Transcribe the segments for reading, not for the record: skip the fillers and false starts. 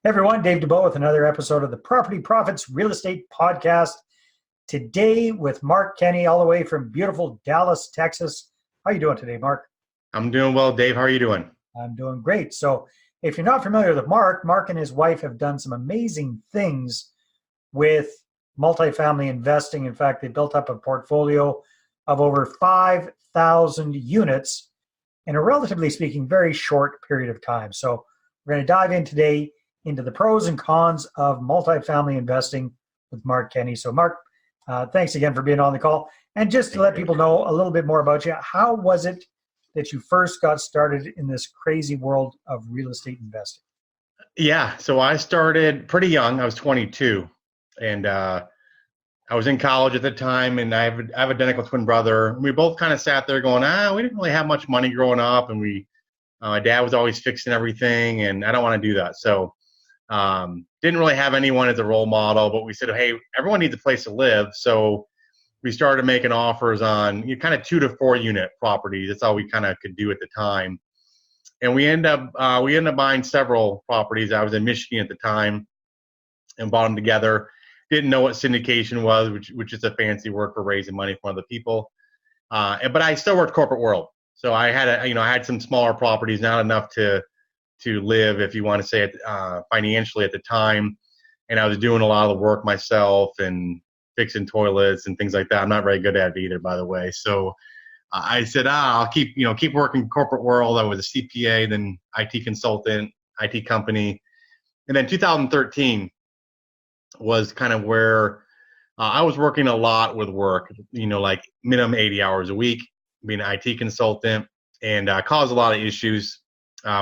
Hey everyone, Dave Dubeau with another episode of the Property Profits Real Estate Podcast. Today with Mark Kenney, all the way from beautiful Dallas, Texas. How are you doing today, Mark? I'm doing well, Dave. How are you doing? I'm doing great. So if you're not familiar with Mark and his wife have done some amazing things with multifamily investing. In fact, they built up a portfolio of over 5,000 units in a relatively speaking very short period of time. So we're going to dive in today into the pros and cons of multifamily investing with Mark Kenney. So Mark, thanks again for being on the call. And just to let people know a little bit more about you, how was it that you first got started in this crazy world of real estate investing? Yeah, so I started pretty young. I was 22, and I was in college at the time, and I have an identical twin brother. We both kind of sat there going, we didn't really have much money growing up, and my dad was always fixing everything, and I don't want to do that. So didn't really have anyone as a role model, but we said, hey, everyone needs a place to live. So we started making offers on kind of 2 to 4 unit properties. That's all we kind of could do at the time. And we ended up buying several properties. I was in Michigan at the time and bought them together. Didn't know what syndication was, which is a fancy word for raising money from other people. But I still worked corporate world. So I had some smaller properties, not enough to live, if you want to say it, financially at the time. And I was doing a lot of the work myself and fixing toilets and things like that. I'm not very good at it either, by the way. So I said, I'll keep working corporate world. I was a CPA, then IT consultant, IT company. And then 2013 was kind of where I was working a lot with work, like minimum 80 hours a week, being an IT consultant, and caused a lot of issues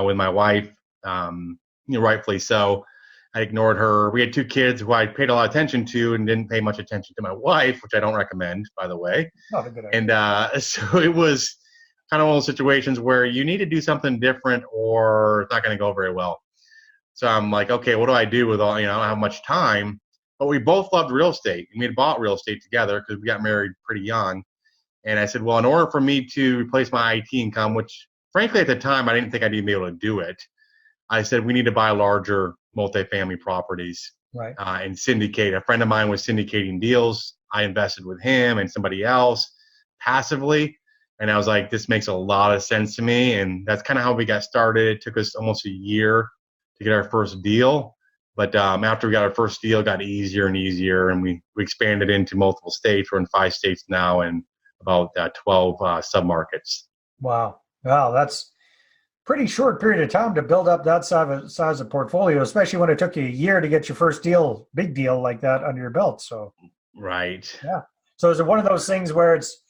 with my wife, rightfully so. I ignored her. We had 2 kids who I paid a lot of attention to and didn't pay much attention to my wife, which I don't recommend, by the way. Not a good idea. And so it was kind of one of those situations where you need to do something different or it's not going to go very well. So I'm like, okay, what do I do with all, I don't have much time. But we both loved real estate. We had bought real estate together because we got married pretty young. And I said, well, in order for me to replace my IT income, which frankly at the time I didn't think I'd even be able to do it, I said we need to buy larger multifamily properties, right, and syndicate. A friend of mine was syndicating deals. I invested with him and somebody else passively. And I was like, this makes a lot of sense to me. And that's kind of how we got started. It took us almost a year to get our first deal. But after we got our first deal, it got easier and easier. And we expanded into multiple states. We're in 5 states now and about 12 submarkets. Wow, that's pretty short period of time to build up that size of portfolio, especially when it took you a year to get your first deal, big deal like that under your belt. So, right. Yeah. So is it one of those things where it's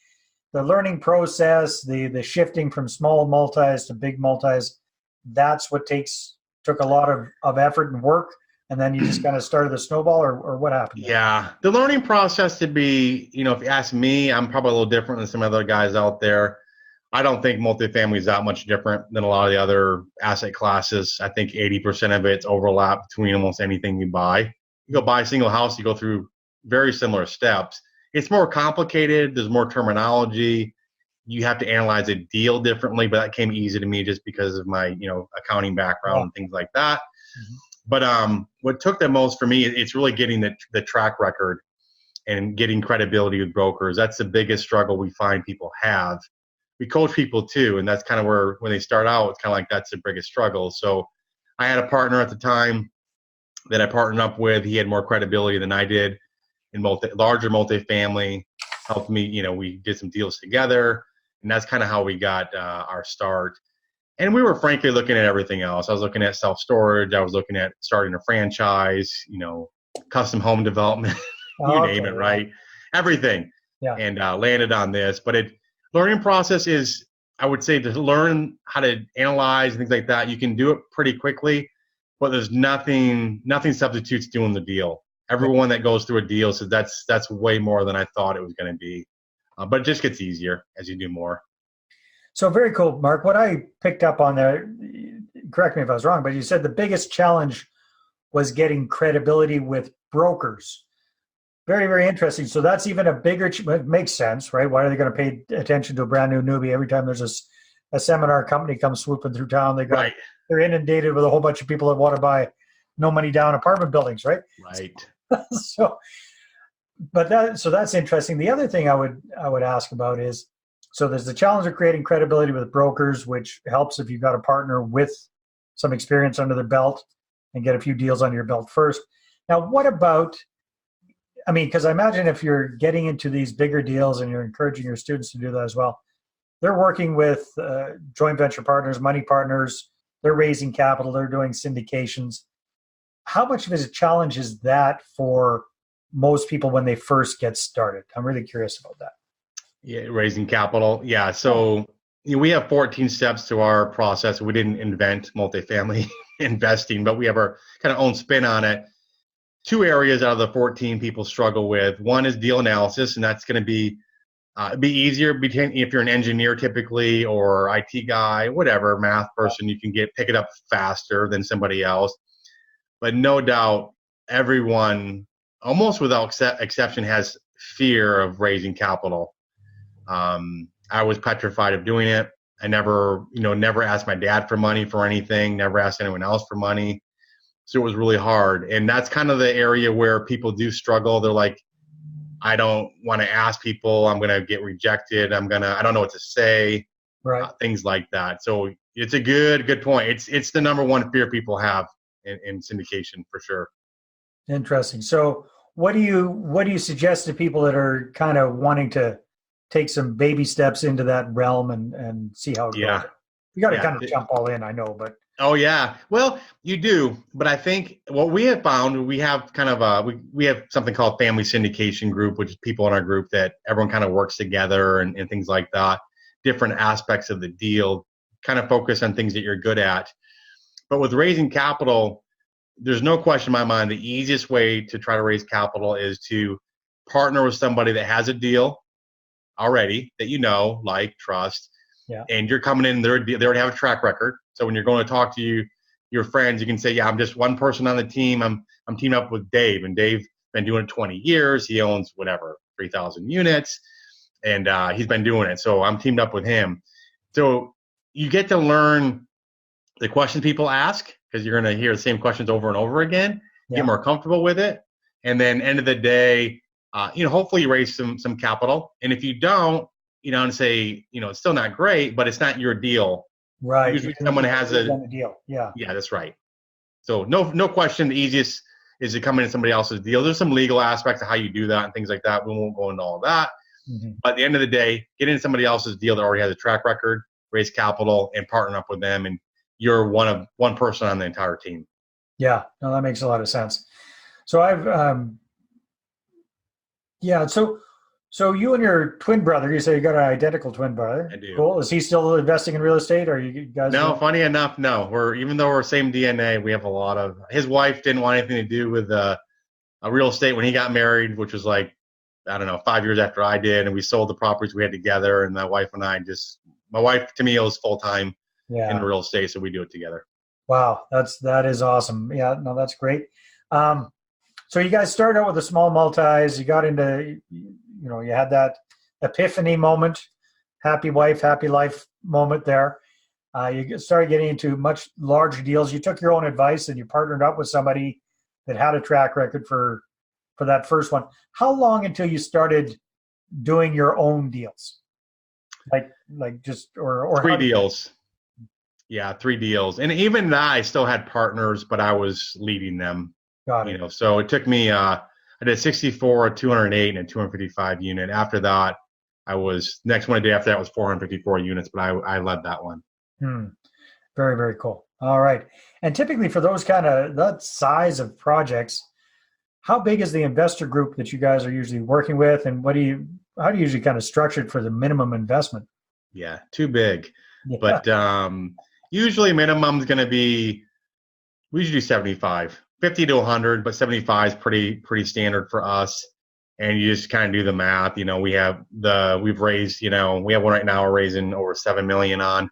the learning process, the shifting from small multis to big multis, that's what took a lot of effort and work, and then you just kind of started the snowball, or what happened? Yeah. The learning process to be, if you ask me, I'm probably a little different than some other guys out there. I don't think multifamily is that much different than a lot of the other asset classes. I think 80% of it's overlap between almost anything you buy. You go buy a single house, you go through very similar steps. It's more complicated. There's more terminology. You have to analyze a deal differently, but that came easy to me just because of my, accounting background and things like that. Mm-hmm. But what took the most for me, it's really getting the track record and getting credibility with brokers. That's the biggest struggle we find people have. We coach people too, and that's kind of where when they start out, it's kind of like that's the biggest struggle. So I had a partner at the time that I partnered up with. He had more credibility than I did in larger multifamily. Helped me, we did some deals together, and that's kind of how we got our start. And we were frankly looking at everything else. I was looking at self-storage. I was looking at starting a franchise, custom home development, name it, right? Everything. Yeah. And landed on this. But learning process is, I would say, to learn how to analyze and things like that. You can do it pretty quickly, but there's nothing substitutes doing the deal. Everyone that goes through a deal says that's way more than I thought it was going to be. But it just gets easier as you do more. So very cool, Mark. What I picked up on there, correct me if I was wrong, but you said the biggest challenge was getting credibility with brokers. Very, very interesting. So that's even a bigger, it makes sense, right? Why are they going to pay attention to a brand new newbie every time there's a seminar company comes swooping through town? They're inundated with a whole bunch of people that want to buy no money down apartment buildings, right? Right. So, so that's interesting. The other thing I would ask about is, so there's the challenge of creating credibility with brokers, which helps if you've got a partner with some experience under their belt and get a few deals under your belt first. Now, what about, I mean, because I imagine if you're getting into these bigger deals and you're encouraging your students to do that as well, they're working with joint venture partners, money partners, they're raising capital, they're doing syndications. How much of a challenge is that for most people when they first get started? I'm really curious about that. Yeah, raising capital. Yeah. So we have 14 steps to our process. We didn't invent multifamily investing, but we have our kind of own spin on it. Two areas out of the 14 people struggle with. One is deal analysis, and that's going to be easier between if you're an engineer typically or IT guy, whatever, math person, you can pick it up faster than somebody else. But no doubt, everyone, almost without exception, has fear of raising capital. I was petrified of doing it. I never asked my dad for money for anything, never asked anyone else for money. So it was really hard. And that's kind of the area where people do struggle. They're like, I don't want to ask people. I'm going to get rejected. I don't know what to say. Right. Things like that. So it's a good point. It's the number one fear people have in syndication for sure. Interesting. So what do you suggest to people that are kind of wanting to take some baby steps into that realm and see how it goes? You got to kind of jump all in, I know, but. Oh yeah. Well, you do, but I think what we have found, we have kind of we have something called family syndication group, which is people in our group that everyone kind of works together and things like that. Different aspects of the deal, kind of focus on things that you're good at. But with raising capital, there's no question in my mind, the easiest way to try to raise capital is to partner with somebody that has a deal already that like, trust. Yeah. And you're coming in, they already have a track record. So when you're going to talk to your friends, you can say, yeah, I'm just one person on the team. I'm teamed up with Dave, and Dave's been doing it 20 years. He owns 3,000 units, and he's been doing it. So I'm teamed up with him. So you get to learn the questions people ask, because you're going to hear the same questions over and over again, get more comfortable with it. And then end of the day, hopefully you raise some capital. And if you don't, and say, it's still not great, but it's not your deal. Right. Usually someone has a deal. Yeah. Yeah, that's right. So no question, the easiest is to come into somebody else's deal. There's some legal aspects of how you do that and things like that. We won't go into all that. Mm-hmm. But at the end of the day, get into somebody else's deal that already has a track record, raise capital, and partner up with them. And you're one person on the entire team. Yeah, no, that makes a lot of sense. So So you and your twin brother, you say you got an identical twin brother. I do. Cool. Is he still investing in real estate, or are you guys? No, funny enough, no. Even though we're same DNA, we have a lot of. His wife didn't want anything to do with real estate when he got married, which was 5 years after I did, and we sold the properties we had together. And my wife and I my wife to me is full time in real estate, so we do it together. Wow, that is awesome. Yeah, no, that's great. So you guys started out with the small multis. You got into, you had that epiphany moment, happy wife, happy life moment there. You started getting into much larger deals. You took your own advice and you partnered up with somebody that had a track record for that first one. How long until you started doing your own deals? Like just or 3 deals. Yeah, 3 deals. And even that, I still had partners, but I was leading them. Got it. So it took me, I did 64, a 208, and a 255 unit. After that, next one I did after that was 454 units, but I led that one. Very, very cool. All right. And typically for those that size of projects, how big is the investor group that you guys are usually working with? And how do you usually kind of structure it for the minimum investment? Yeah, too big. Yeah. But usually minimum is going to be, we usually do 75. 50 to 100, but 75 is pretty standard for us. And you just kind of do the math. We've raised, we have one right now we're raising over 7 million on.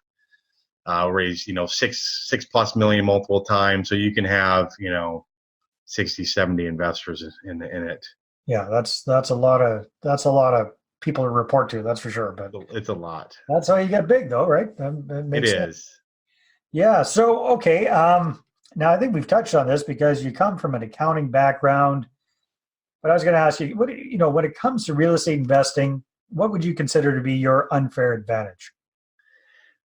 Raised, 6+ million multiple times. So you can have, 60, 70 investors in it. Yeah, that's a lot of people to report to, that's for sure. But it's a lot. That's how you get big though, right? That it is. Yeah. So, okay. Now, I think we've touched on this because you come from an accounting background, but I was going to ask you, when it comes to real estate investing, what would you consider to be your unfair advantage?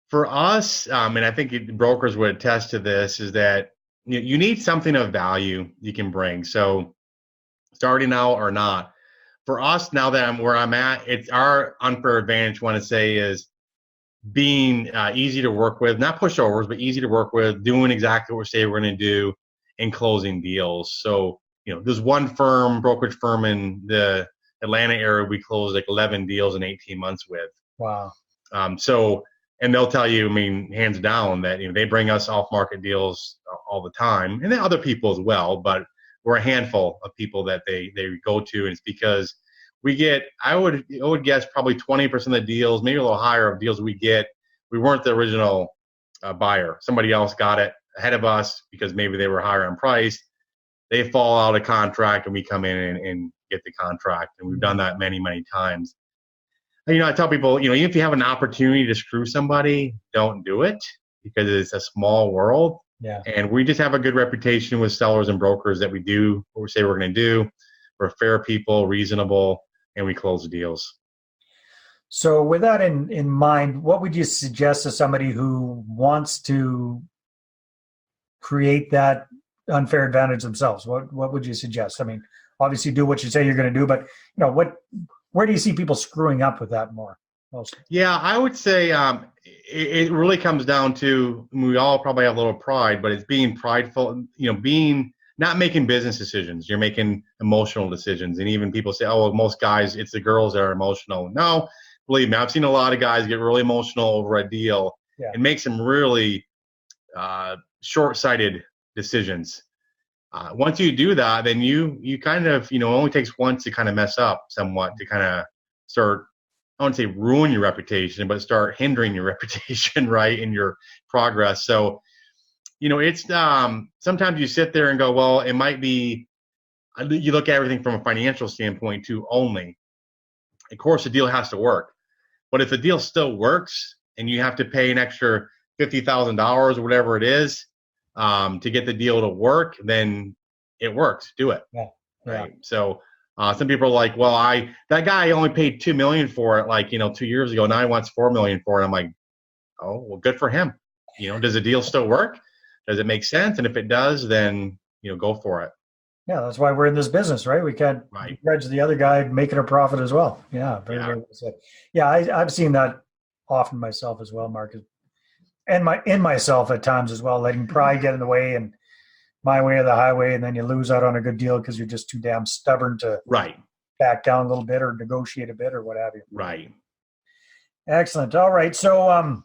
For us, and I think brokers would attest to this, is that you need something of value you can bring. So starting out or not, for us now that I'm where I'm at, it's our unfair advantage. I want to say is being easy to work with, not pushovers, but easy to work with, doing exactly what we say we're going to do, and closing deals. So there's one brokerage firm in the Atlanta area we closed like 11 deals in 18 months with. Wow. So, and they'll tell you, I mean, hands down, that they bring us off-market deals all the time, and then other people as well. But we're a handful of people that they go to, and it's because we get, I would guess probably 20% of the deals, maybe a little higher of deals we get, we weren't the original buyer. Somebody else got it ahead of us because maybe they were higher on price. They fall out of contract, and we come in and get the contract, and we've done that many, many times. I tell people, even if you have an opportunity to screw somebody, don't do it because it's a small world. Yeah. And we just have a good reputation with sellers and brokers that we do what we say we're going to do. We're fair people, reasonable, and we close deals. So with that in mind, what would you suggest to somebody who wants to create that unfair advantage themselves? What would you suggest? I mean, obviously do what you say you're going to do, but where do you see people screwing up with that mostly? Yeah, I would say it really comes down to, we all probably have a little pride, but it's being prideful, being not making business decisions. You're making emotional decisions. And even people say, oh, well, most guys, it's the girls that are emotional. No, believe me, I've seen a lot of guys get really emotional over a deal and make some really short-sighted decisions. Once you do that, then you kind of, it only takes once to kind of mess up somewhat to kind of start, I wouldn't say ruin your reputation, but start hindering your reputation, right, in your progress. So, it's sometimes you sit there and go, well, it might be, you look at everything from a financial standpoint too only. Of course, the deal has to work. But if the deal still works and you have to pay an extra $50,000 or whatever it is to get the deal to work, then it works. Do it. Yeah. Right. So some people are like, well, that guy only paid $2 million for it, 2 years ago. Now he wants $4 million for it. I'm like, oh, well, good for him. Does the deal still work? Does it make sense? And if it does, then go for it. Yeah, that's why we're in this business, right? We can't judge the other guy making a profit as well. Yeah, very well said. Yeah, I've seen that often myself as well, Mark, and myself at times as well, letting pride get in the way and my way or the highway, and then you lose out on a good deal because you're just too damn stubborn to back down a little bit or negotiate a bit or what have you. Right. Excellent. All right, so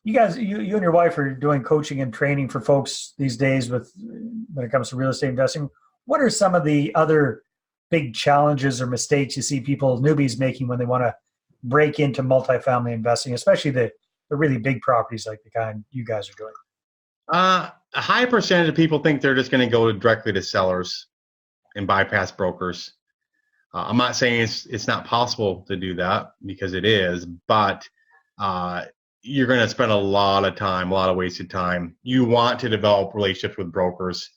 you guys, you and your wife are doing coaching and training for folks these days when it comes to real estate investing. What are some of the other big challenges or mistakes you see newbies making when they want to break into multifamily investing, especially the really big properties like the kind you guys are doing? A high percentage of people think they're just going to go directly to sellers and bypass brokers. I'm not saying it's not possible to do that, because it is, but you're going to spend a lot of wasted time. You want to develop relationships with brokers.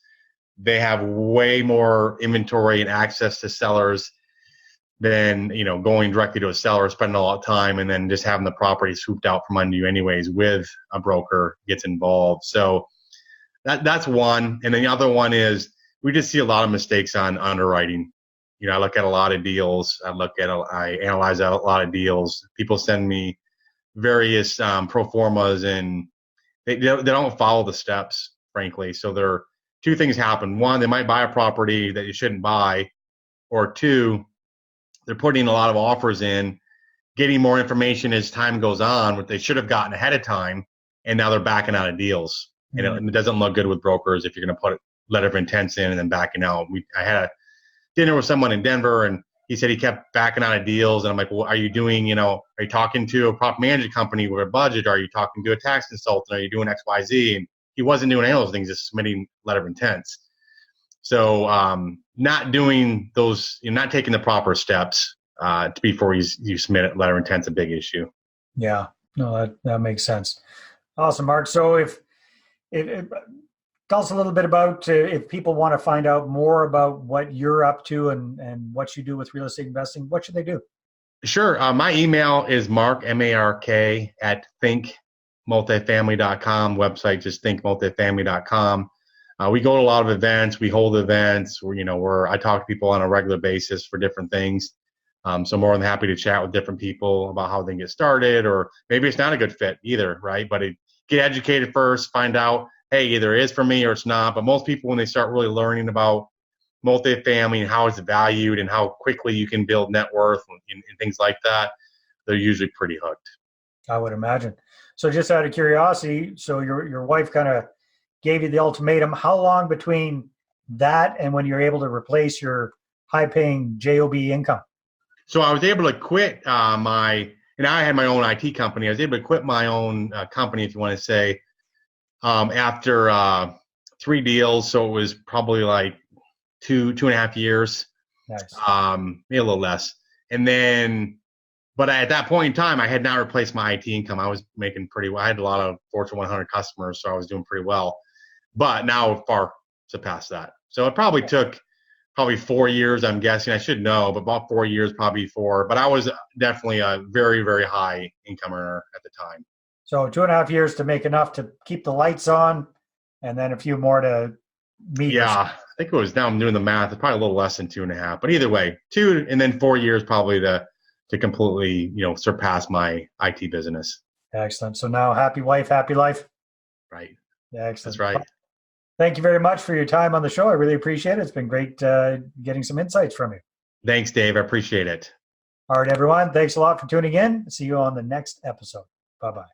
They have way more inventory and access to sellers than going directly to a seller, spending a lot of time, and then just having the property swooped out from under you anyways with a broker gets involved. So that's one. And then the other one is we just see a lot of mistakes on underwriting. I look at a lot of deals. I analyze a lot of deals. People send me various pro formas, and they don't follow the steps, frankly. So there are two things happen. One, they might buy a property that you shouldn't buy, or two, they're putting a lot of offers in, getting more information as time goes on, what they should have gotten ahead of time, and now they're backing out of deals. Mm-hmm. And it doesn't look good with brokers if you're going to put letter of intents in and then backing out. I had a dinner with someone in Denver, and he said he kept backing out of deals. And I'm like, well, are you talking to a property management company with a budget? Are you talking to a tax consultant? Are you doing X, Y, Z? And he wasn't doing any of those things, just submitting letter of intents. So not doing those, not taking the proper steps before you submit a letter of intent's a big issue. Yeah, no, that makes sense. Awesome, Mark. So if Tell us a little bit about if people want to find out more about what you're up to and what you do with real estate investing, what should they do? Sure. My email is Mark, MARK, at thinkmultifamily.com. Website, just thinkmultifamily.com. We go to a lot of events. We hold events where I talk to people on a regular basis for different things. So more than happy to chat with different people about how they can get started, or maybe it's not a good fit either, right? But get educated first, find out, hey, either it is for me or it's not. But most people, when they start really learning about multifamily and how it's valued and how quickly you can build net worth and things like that, they're usually pretty hooked. I would imagine. So just out of curiosity, so your wife kind of gave you the ultimatum. How long between that and when you're able to replace your high-paying JOB income? So I was able to quit and I had my own IT company. I was able to quit my own company, if you want to say, after 3 deals. So it was probably like 2.5 years. Nice. Maybe a little less. And then, but at that point in time, I had not replaced my IT income. I was making pretty well. I had a lot of Fortune 100 customers, so I was doing pretty well. But now far surpassed that. So it probably took 4 years, I'm guessing. I should know, but about 4 years probably before. But I was definitely a very, very high income earner at the time. So 2.5 years to make enough to keep the lights on, and then a few more to meet. Yeah, I think it was, now I'm doing the math, it's probably a little less than 2.5. But either way, 2 and then 4 years probably to completely, surpass my IT business. Excellent. So now happy wife, happy life. Right. Yeah, excellent. That's right. Thank you very much for your time on the show. I really appreciate it. It's been great getting some insights from you. Thanks, Dave. I appreciate it. All right, everyone. Thanks a lot for tuning in. See you on the next episode. Bye-bye.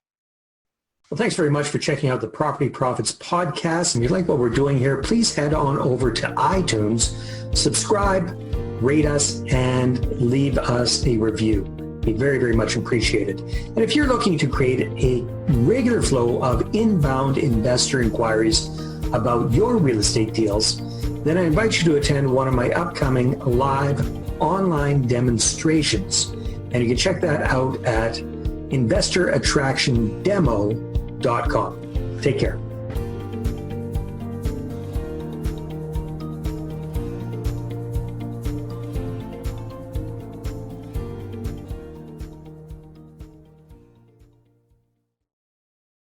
Well, thanks very much for checking out the Property Profits podcast. And if you like what we're doing here, please head on over to iTunes, subscribe, rate us, and leave us a review. Be very, very much appreciated. And if you're looking to create a regular flow of inbound investor inquiries about your real estate deals, then I invite you to attend one of my upcoming live online demonstrations. And you can check that out at investorattractiondemo.com. Take care.